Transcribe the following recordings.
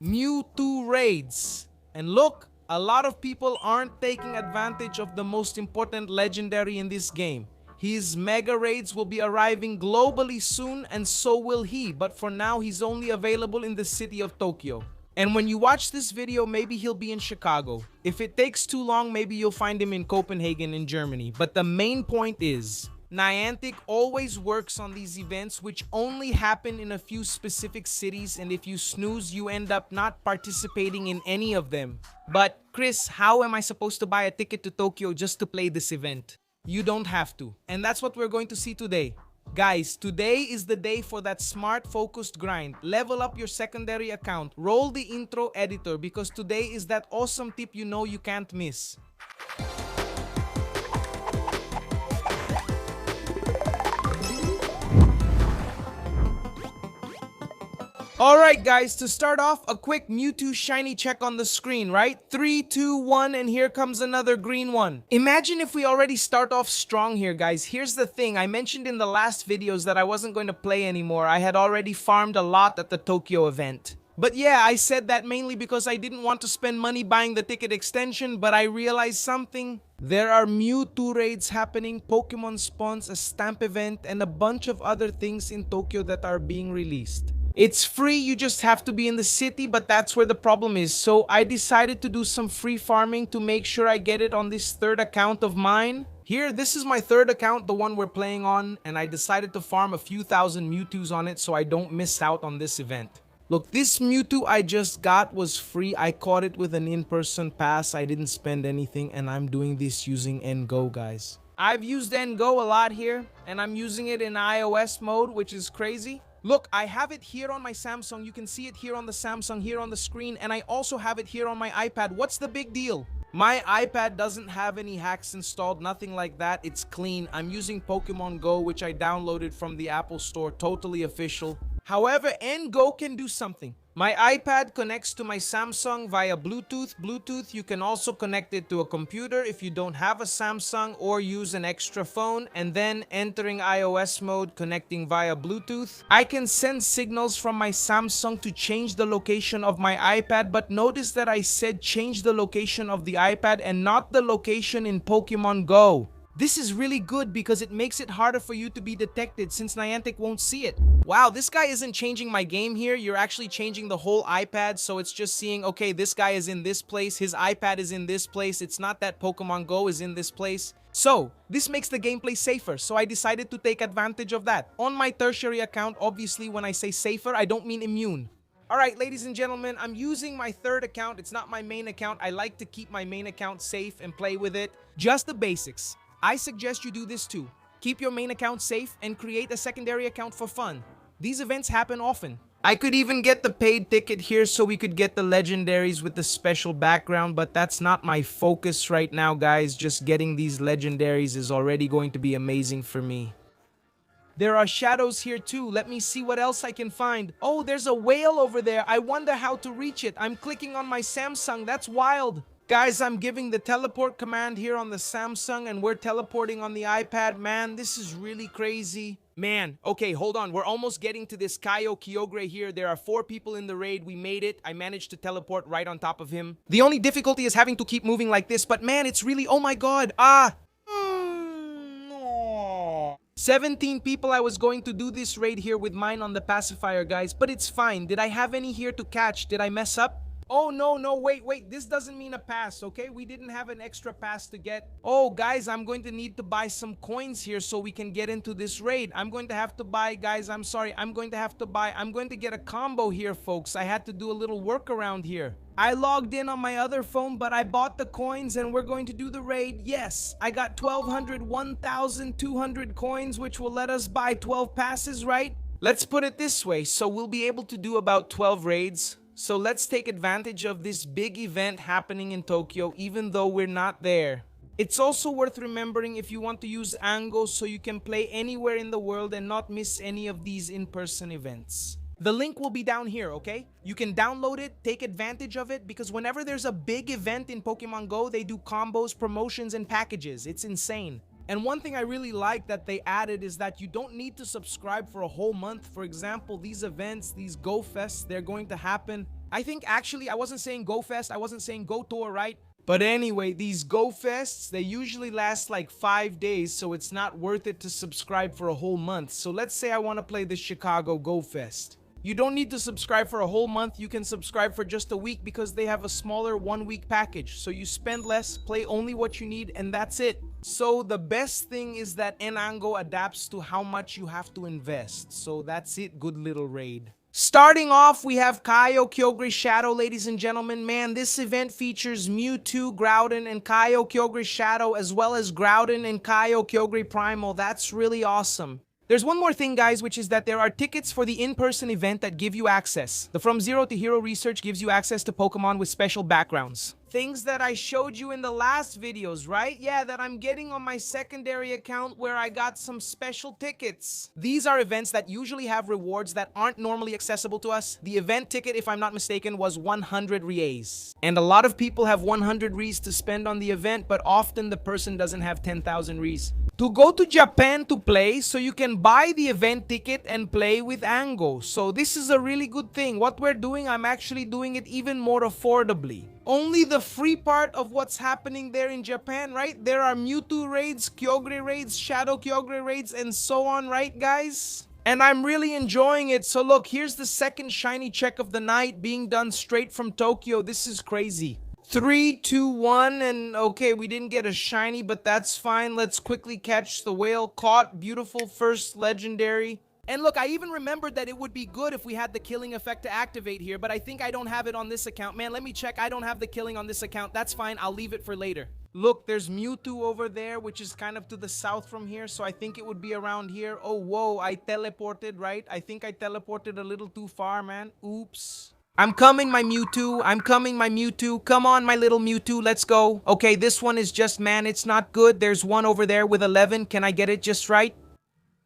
Mewtwo raids. And look, a lot of people aren't taking advantage of the most important legendary in this game. His mega raids will be arriving globally soon, and so will he, but for now he's only available in the city of Tokyo. And when you watch this video, maybe he'll be in Chicago. If it takes too long, maybe you'll find him in Copenhagen in Germany. But the main point is, Niantic always works on these events which only happen in a few specific cities, and if you snooze, you end up not participating in any of them. But Chris, how am I supposed to buy a ticket to Tokyo just to play this event? You don't have to. And that's what we're going to see today. Guys, today is the day for that smart focused grind. Level up your secondary account. Roll the intro editor because today is that awesome tip you know you can't miss. Alright guys, to start off, a quick Mewtwo shiny check on the screen, right? 3, 2, 1, and here comes another green one. Imagine if we already start off strong here, guys. Here's the thing, I mentioned in the last videos that I wasn't going to play anymore. I had already farmed a lot at the Tokyo event. But yeah, I said that mainly because I didn't want to spend money buying the ticket extension, but I realized something. There are Mewtwo raids happening, Pokemon spawns, a stamp event, and a bunch of other things in Tokyo that are being released. It's free, you just have to be in the city, but that's where the problem is. So I decided to do some free farming to make sure I get it on this third account of mine. Here, this is my third account, the one we're playing on, and I decided to farm a few thousand Mewtwo's on it so I don't miss out on this event. Look, this Mewtwo I just got was free. I caught it with an in-person pass. I didn't spend anything, and I'm doing this using Ngo, guys. I've used Ngo a lot here, and I'm using it in iOS mode, which is crazy. Look, I have it here on my Samsung. You can see it here on the Samsung, here on the screen, and I also have it here on my iPad. What's the big deal? My iPad doesn't have any hacks installed, nothing like that. It's clean. I'm using Pokemon Go, which I downloaded from the Apple Store, totally official. However, Ngo can do something. My iPad connects to my Samsung via Bluetooth. You can also connect it to a computer if you don't have a Samsung or use an extra phone, and then entering iOS mode, connecting via Bluetooth. I can send signals from my Samsung to change the location of my iPad, but notice that I said change the location of the iPad and not the location in Pokemon Go. This is really good because it makes it harder for you to be detected since Niantic won't see it. Wow, this guy isn't changing my game here. You're actually changing the whole iPad, so it's just seeing, okay, this guy is in this place, his iPad is in this place. It's not that Pokemon Go is in this place. So, this makes the gameplay safer, so I decided to take advantage of that. On my tertiary account, obviously when I say safer, I don't mean immune. Alright, ladies and gentlemen, I'm using my third account. It's not my main account. I like to keep my main account safe and play with it. Just the basics. I suggest you do this too. Keep your main account safe and create a secondary account for fun. These events happen often. I could even get the paid ticket here so we could get the legendaries with the special background, but that's not my focus right now, guys. Just getting these legendaries is already going to be amazing for me. There are shadows here too. Let me see what else I can find. Oh, there's a whale over there. I wonder how to reach it. I'm clicking on my Samsung. That's wild. Guys, I'm giving the teleport command here on the Samsung and we're teleporting on the iPad. Man, this is really crazy. Man, okay, hold on. We're almost getting to this Kaio Kyogre here. There are 4 people in the raid. We made it. I managed to teleport right on top of him. The only difficulty is having to keep moving like this, but man, it's really, oh my god. 17 people. I was going to do this raid here with mine on the pacifier, guys, but it's fine. Did I have any here to catch? Did I mess up? Oh, no, wait, this doesn't mean a pass, okay? We didn't have an extra pass to get. Oh, guys, I'm going to need to buy some coins here so we can get into this raid. I'm going to have to buy, guys, I'm sorry. I'm going to get a combo here, folks. I had to do a little workaround here. I logged in on my other phone, but I bought the coins and we're going to do the raid. Yes, I got 1,200 coins, which will let us buy 12 passes, right? Let's put it this way. So we'll be able to do about 12 raids. So let's take advantage of this big event happening in Tokyo, even though we're not there. It's also worth remembering if you want to use Ngo so you can play anywhere in the world and not miss any of these in-person events. The link will be down here, okay? You can download it, take advantage of it, because whenever there's a big event in Pokemon Go, they do combos, promotions, and packages. It's insane. And one thing I really like that they added is that you don't need to subscribe for a whole month. For example, these events, these Go Fests, they're going to happen I think actually I wasn't saying Go Fest, I wasn't saying Go Tour, right? But anyway, these Go Fests, they usually last like 5 days, so it's not worth it to subscribe for a whole month. So let's say I want to play the Chicago Go Fest. You don't need to subscribe for a whole month, you can subscribe for just a week because they have a smaller 1-week package. So you spend less, play only what you need, and that's it. So the best thing is that Enango adapts to how much you have to invest. So that's it, good little raid. Starting off, we have Kaio Kyogre Shadow, ladies and gentlemen. Man, this event features Mewtwo, Groudon, and Kaio Kyogre Shadow, as well as Groudon and Kaio Kyogre Primal. That's really awesome. There's one more thing, guys, which is that there are tickets for the in-person event that give you access. The From Zero to Hero research gives you access to Pokemon with special backgrounds. Things that I showed you in the last videos, right? Yeah, that I'm getting on my secondary account where I got some special tickets. These are events that usually have rewards that aren't normally accessible to us. The event ticket, if I'm not mistaken, was 100 Ries. And a lot of people have 100 Ries to spend on the event, but often the person doesn't have 10,000 Ries to go to Japan to play, so you can buy the event ticket and play with Ango. So this is a really good thing. What we're doing, I'm actually doing it even more affordably. Only the free part of what's happening there in Japan, right? There are Mewtwo raids, Kyogre raids, Shadow Kyogre raids, and so on, right, guys? And I'm really enjoying it. So look, here's the second shiny check of the night being done straight from Tokyo. This is crazy. 3, 2, 1, and okay, we didn't get a shiny, but that's fine. Let's quickly catch the whale. Caught. Beautiful first legendary. And look, I even remembered that it would be good if we had the killing effect to activate here, but I think I don't have it on this account. Man, let me check. I don't have the killing on this account. That's fine. I'll leave it for later. Look, there's Mewtwo over there, which is kind of to the south from here, so I think it would be around here. Oh, whoa, I teleported, right? I think I teleported a little too far, man. Oops. I'm coming, my Mewtwo. I'm coming, my Mewtwo. Come on, my little Mewtwo. Let's go. Okay, this one is just, man, it's not good. There's one over there with 11. Can I get it just right?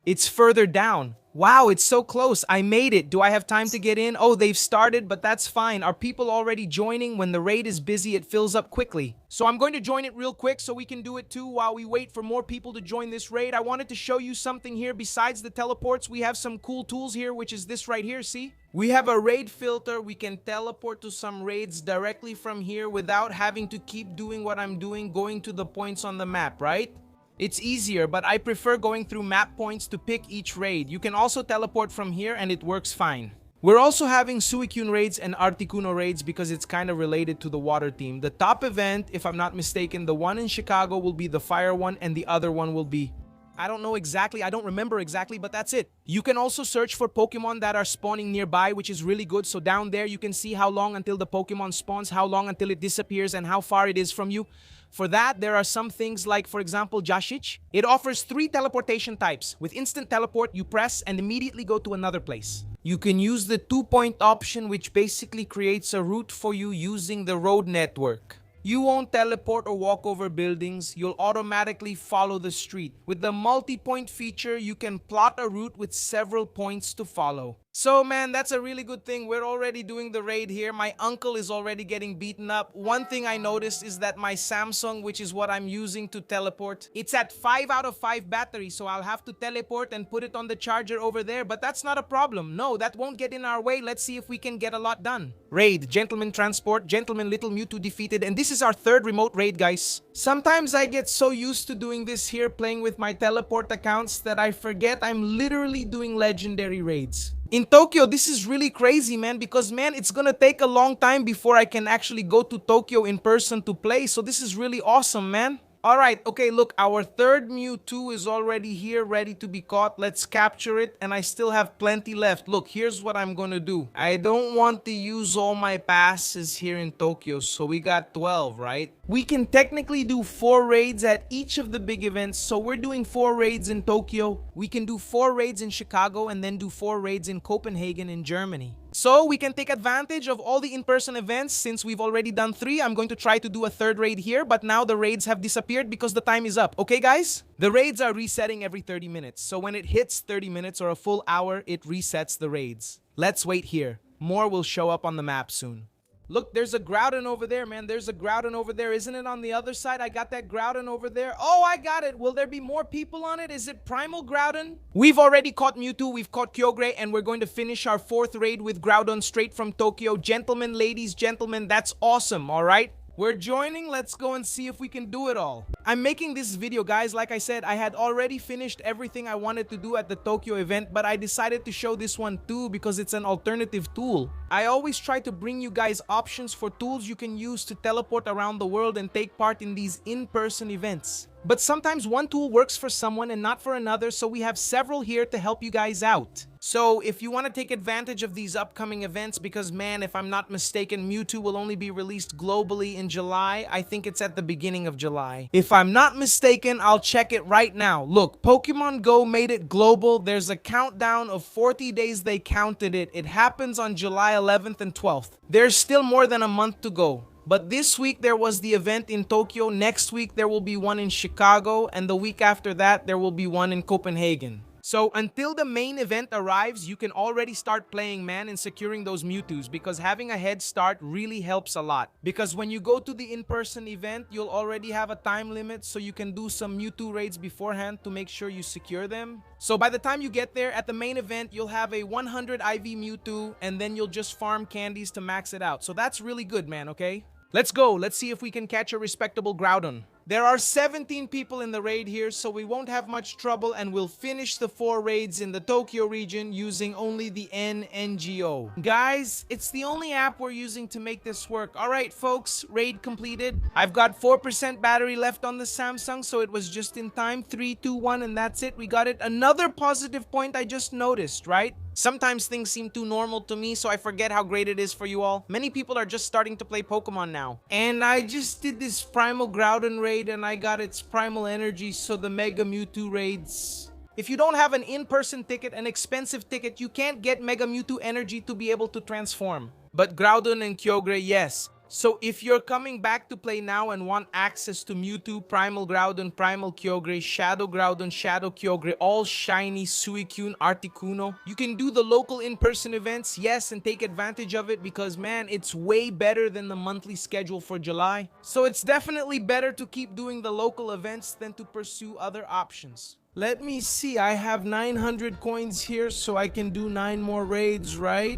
It's further down. Wow, it's so close. I made it. Do I have time to get in? Oh, they've started, but that's fine. Are people already joining? When the raid is busy, it fills up quickly. So I'm going to join it real quick so we can do it too while we wait for more people to join this raid. I wanted to show you something here. Besides the teleports, we have some cool tools here, which is this right here, see? We have a raid filter. We can teleport to some raids directly from here without having to keep doing what I'm doing, going to the points on the map, right? It's easier, but I prefer going through map points to pick each raid. You can also teleport from here and it works fine. We're also having Suicune raids and Articuno raids because it's kind of related to the water theme. The top event, if I'm not mistaken, the one in Chicago will be the fire one and the other one will be... I don't know exactly, I don't remember exactly, but that's it. You can also search for Pokemon that are spawning nearby, which is really good. So down there, you can see how long until the Pokemon spawns, how long until it disappears, and how far it is from you. For that, there are some things like, for example, Jashich. It offers 3 teleportation types. With instant teleport, you press and immediately go to another place. You can use the 2-point option, which basically creates a route for you using the road network. You won't teleport or walk over buildings, you'll automatically follow the street. With the multi-point feature, you can plot a route with several points to follow. So man, that's a really good thing. We're already doing the raid here. My uncle is already getting beaten up. One thing I noticed is that my Samsung, which is what I'm using to teleport, it's at 5 out of 5 battery, so I'll have to teleport and put it on the charger over there, but that's not a problem. No, that won't get in our way. Let's see if we can get a lot done. Raid, Gentleman Transport, Gentleman Little Mewtwo defeated, and this is our 3rd remote raid, guys. Sometimes I get so used to doing this here, playing with my teleport accounts, that I forget I'm literally doing legendary raids. In Tokyo, this is really crazy, man, because, man, it's gonna take a long time before I can actually go to Tokyo in person to play, so this is really awesome, man. Alright, okay, look, our 3rd Mewtwo is already here, ready to be caught. Let's capture it, and I still have plenty left. Look, here's what I'm gonna do. I don't want to use all my passes here in Tokyo, so we got 12, right? We can technically do 4 raids at each of the big events, so we're doing 4 raids in Tokyo. We can do 4 raids in Chicago, and then do 4 raids in Copenhagen in Germany. So we can take advantage of all the in-person events. Since we've already done 3, I'm going to try to do a 3rd raid here, but now the raids have disappeared because the time is up. Okay, guys? The raids are resetting every 30 minutes. So when it hits 30 minutes or a full hour, it resets the raids. Let's wait here. More will show up on the map soon. Look, there's a Groudon over there, man. There's a Groudon over there. Isn't it on the other side? I got that Groudon over there. Oh, I got it. Will there be more people on it? Is it Primal Groudon? We've already caught Mewtwo. We've caught Kyogre. And we're going to finish our 4th raid with Groudon straight from Tokyo. Gentlemen, ladies, gentlemen, that's awesome, all right? We're joining. Let's go and see if we can do it all. I'm making this video, guys. Like I said, I had already finished everything I wanted to do at the Tokyo event, but I decided to show this one too because it's an alternative tool. I always try to bring you guys options for tools you can use to teleport around the world and take part in these in-person events. But sometimes one tool works for someone and not for another, so we have several here to help you guys out. So if you want to take advantage of these upcoming events, because man, if I'm not mistaken, Mewtwo will only be released globally in July. I think it's at the beginning of July. If I'm not mistaken, I'll check it right now. Look, Pokemon Go made it global. There's a countdown of 40 days they counted it. It happens on July 11th and 12th. There's still more than a month to go. But this week there was the event in Tokyo. Next week there will be one in Chicago. And the week after that there will be one in Copenhagen. So until the main event arrives, you can already start playing, man, and securing those Mewtwo's, because having a head start really helps a lot. Because when you go to the in-person event, you'll already have a time limit, so you can do some Mewtwo raids beforehand to make sure you secure them. So by the time you get there at the main event, you'll have a 100 IV Mewtwo, and then you'll just farm candies to max it out. So that's really good, man, okay? Let's go. Let's see if we can catch a respectable Groudon. There are 17 people in the raid here, so we won't have much trouble, and we'll finish the 4 raids in the Tokyo region using only the NGO. Guys, it's the only app we're using to make this work. Alright folks, raid completed. I've got 4% battery left on the Samsung, so it was just in time. 3, 2, 1, and that's it. We got it. Another positive point I just noticed, right? Sometimes things seem too normal to me, so I forget how great it is for you all. Many people are just starting to play Pokemon now. And I just did this Primal Groudon raid and I got its Primal Energy, so the Mega Mewtwo raids. If you don't have an in-person ticket, an expensive ticket, you can't get Mega Mewtwo Energy to be able to transform. But Groudon and Kyogre, yes. So if you're coming back to play now and want access to Mewtwo, Primal Groudon, Primal Kyogre, Shadow Groudon, Shadow Kyogre, all shiny, Suicune, Articuno, you can do the local in-person events, yes, and take advantage of it because, man, it's way better than the monthly schedule for July. So it's definitely better to keep doing the local events than to pursue other options. Let me see, I have 900 coins here, so I can do 9 more raids, right?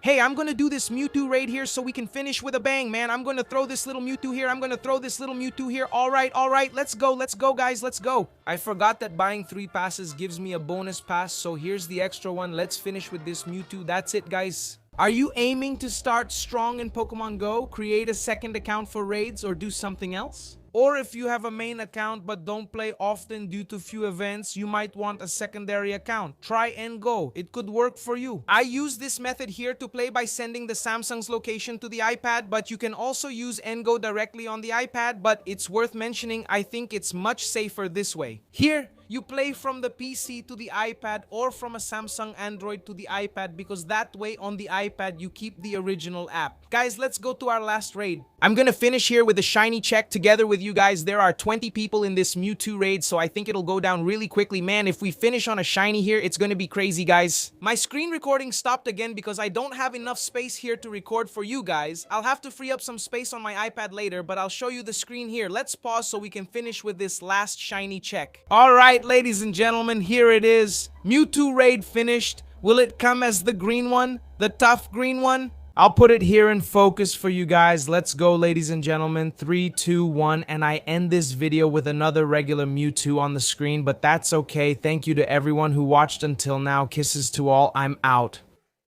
Hey, I'm gonna do this Mewtwo raid here so we can finish with a bang, man. I'm gonna throw this little Mewtwo here. I'm gonna throw this little Mewtwo here. All right, let's go, guys, let's go. I forgot that buying 3 passes gives me a bonus pass, so here's the extra one. Let's finish with this Mewtwo. That's it, guys. Are you aiming to start strong in Pokemon Go, create a second account for raids, or do something else? Or if you have a main account but don't play often due to few events, you might want a secondary account. Try Ngo. It could work for you. I use this method here to play by sending the Samsung's location to the iPad, but you can also use Ngo directly on the iPad, but it's worth mentioning, I think it's much safer this way. Here, you play from the PC to the iPad or from a Samsung Android to the iPad, because that way on the iPad you keep the original app. Guys, let's go to our last raid. I'm gonna finish here with a shiny check together with you guys. There are 20 people in this Mewtwo raid, so I think it'll go down really quickly. Man, if we finish on a shiny here, it's gonna be crazy, guys. My screen recording stopped again because I don't have enough space here to record for you guys. I'll have to free up some space on my iPad later, but I'll show you the screen here. Let's pause so we can finish with this last shiny check. Alright, ladies and gentlemen, here it is. Mewtwo raid finished. Will it come as the green one? The tough green one? I'll put it here in focus for you guys. Let's go, ladies and gentlemen. 3, 2, 1, and I end this video with another regular Mewtwo on the screen, but that's okay. Thank you to everyone who watched until now. Kisses to all. I'm out.